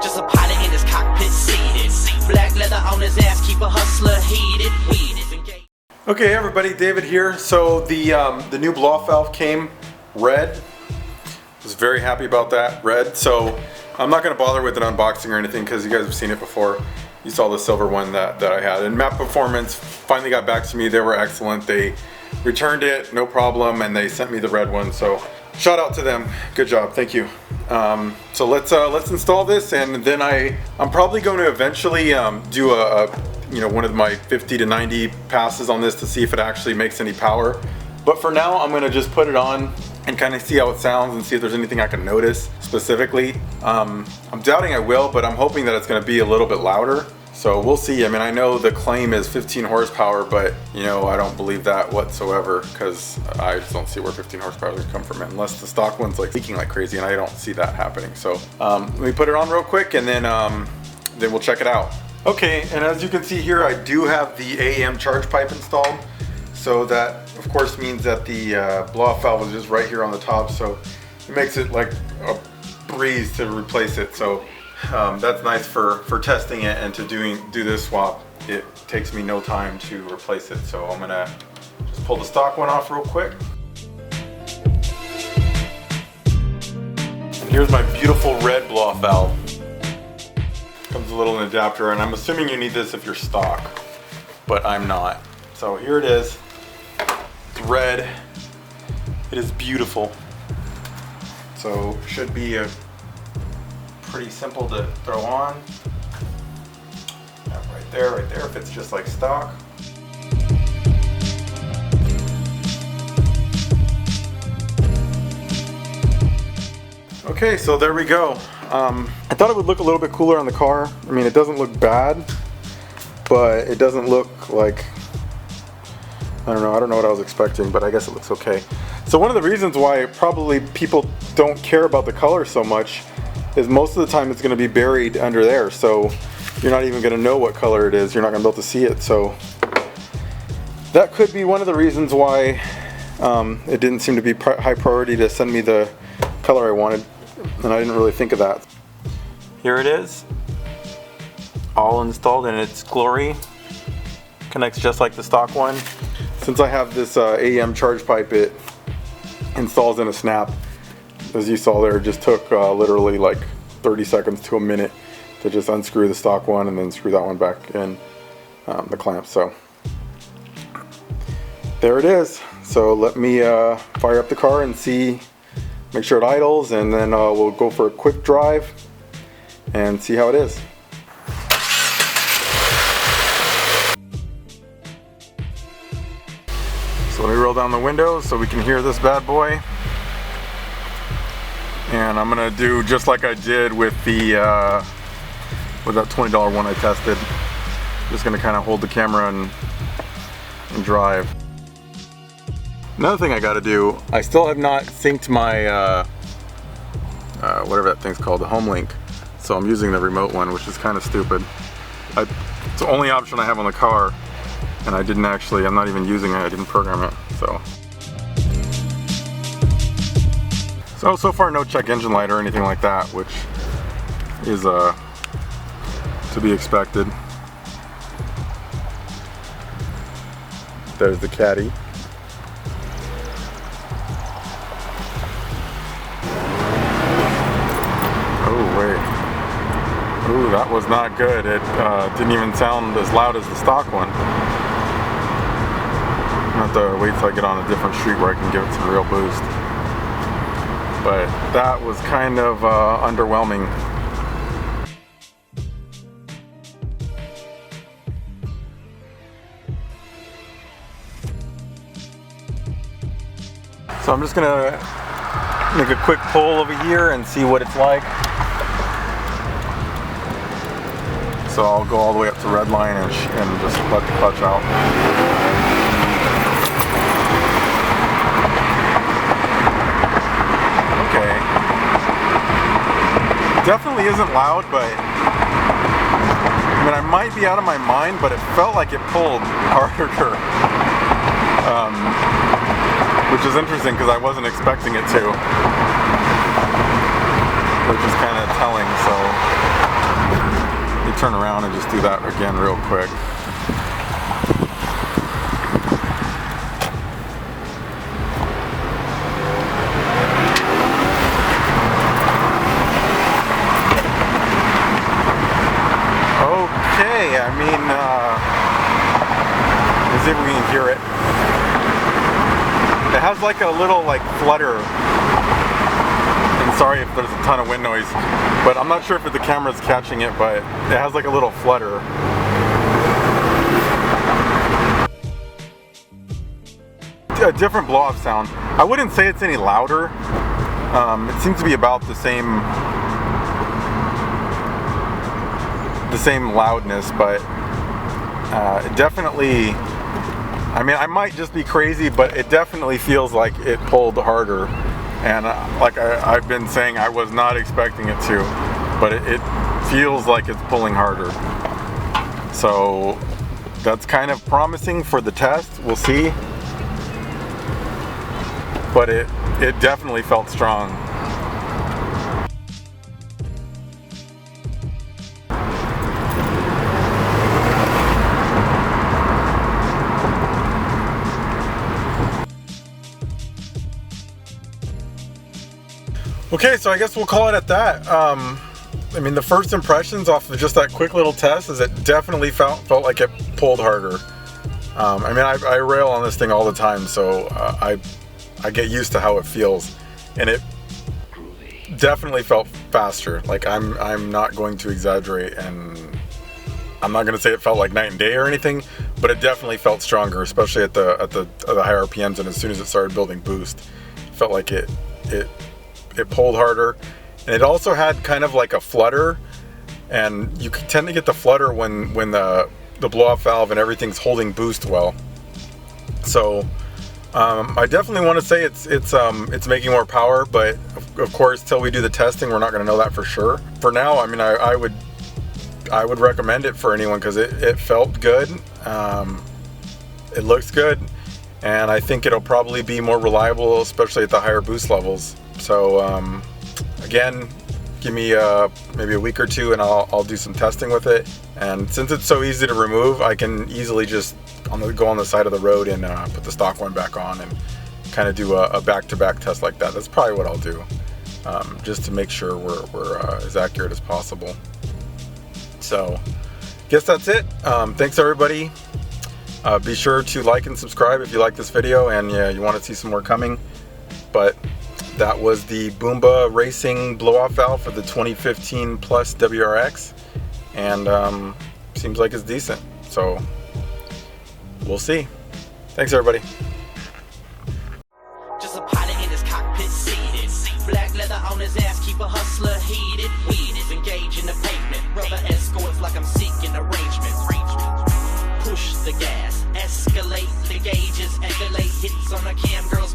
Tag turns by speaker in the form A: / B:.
A: Just a pilot in his cockpit seated. Black leather on his ass, keep a hustler heated.
B: Okay, everybody, David here. So the new blow-off valve came red. Was very happy about that, red. So I'm not going to bother with an unboxing or anything because you guys have seen it before. You saw the silver one that I had. And Map Performance finally got back to me. They were excellent. They returned it, no problem, and they sent me the red one. So shout out to them. Good job. Thank you. So let's install this, and then I'm probably going to eventually do one of my 50 to 90 passes on this to see if it actually makes any power. But for now, I'm going to just put it on and kind of see how it sounds and see if there's anything I can notice specifically. I'm doubting I will, but I'm hoping that it's going to be a little bit louder. So we'll see. I mean, I know the claim is 15 horsepower, but I don't believe that whatsoever because I just don't see where 15 horsepower is going to come from unless the stock one's like leaking like crazy, and I don't see that happening. So let me put it on real quick, and then we'll check it out. Okay, and as you can see here, I do have the AM charge pipe installed. So that, of course, means that the blow-off valve is just right here on the top. So it makes it like a breeze to replace it. So that's nice for testing it and to do this swap. It takes me no time to replace it. So I'm gonna just pull the stock one off real quick. And here's my beautiful red blow-off valve. Comes a little adapter, and I'm assuming you need this if you're stock, but I'm not. So here it is. It's red. It is beautiful. So should be pretty simple to throw on. Right there, fits just like stock. Okay, so there we go. I thought it would look a little bit cooler on the car. I mean, it doesn't look bad, but it doesn't look like, I don't know what I was expecting, but I guess it looks okay. So one of the reasons why probably people don't care about the color so much is most of the time it's going to be buried under there, so you're not even going to know what color it is. You're not going to be able to see it. So that could be one of the reasons why it didn't seem to be high priority to send me the color I wanted, and I didn't really think of that. Here it is, all installed in its glory. Connects just like the stock one. Since I have this AM charge pipe, it installs in a snap. As you saw there, it just took literally like 30 seconds to a minute to just unscrew the stock one and then screw that one back in the clamp. So there it is. So let me fire up the car and see, make sure it idles, and then we'll go for a quick drive and see how it is. So let me roll down the windows so we can hear this bad boy. And I'm gonna do just like I did with the with that $20 one I tested. Just gonna kind of hold the camera and drive. Another thing I gotta do, I still have not synced my whatever that thing's called, the home link. So I'm using the remote one, which is kind of stupid. It's the only option I have on the car, and I'm not even using it, I didn't program it, So far no check engine light or anything like that, which is to be expected. There's the caddy. Oh wait. Ooh, that was not good. It didn't even sound as loud as the stock one. I'm gonna have to wait till I get on a different street where I can give it some real boost. But that was kind of underwhelming. So I'm just gonna make a quick pull over here and see what it's like. So I'll go all the way up to red line and just let the clutch out. Okay. Definitely isn't loud, but I mean, I might be out of my mind, but it felt like it pulled harder. Which is interesting because I wasn't expecting it to. Which is kind of telling, so turn around and just do that again real quick. Okay, I mean, let's see if we can hear it. It has like a little like flutter. And sorry if there's a ton of wind noise, but I'm not sure if the camera's catching it, but it has like a little flutter. A different blow-off sound. I wouldn't say it's any louder. It seems to be about the same loudness, but it definitely, I mean, I might just be crazy, but it definitely feels like it pulled harder. And like I've been saying, I was not expecting it to, but it feels like it's pulling harder. So that's kind of promising for the test. We'll see. But it definitely felt strong. Okay, so I guess we'll call it at that. I mean, the first impressions off of just that quick little test is it definitely felt like it pulled harder. I mean, I rail on this thing all the time, so I get used to how it feels, and it definitely felt faster. Like I'm not going to exaggerate, and I'm not going to say it felt like night and day or anything, but it definitely felt stronger, especially at the higher RPMs. And as soon as it started building boost, it felt like it pulled harder. And it also had kind of like a flutter, and you tend to get the flutter when the blow-off valve and everything's holding boost well. So I definitely want to say it's making more power, but of course, till we do the testing, we're not going to know that for sure. For now, I mean, I would recommend it for anyone because it felt good. It looks good, and I think it'll probably be more reliable, especially at the higher boost levels. So again, give me maybe a week or two, and I'll do some testing with it. And since it's so easy to remove, I can easily just go on the side of the road and put the stock one back on and kind of do a back-to-back test like that. That's probably what I'll do, just to make sure we're as accurate as possible. So guess that's it. Thanks everybody. Be sure to like and subscribe if you like this video and you want to see some more coming. But that was the Boomba Racing blow-off valve for the 2015 Plus WRX, and seems like it's decent. So we'll see. Thanks everybody.
A: Just a pilot in his cockpit seated. Black leather on his ass, keep a hustler heated. Weeds engage in the pavement. Rubber escorts like I'm seeking arrangement. Push the gas, escalate the gauges, escalate hits on the cam girl.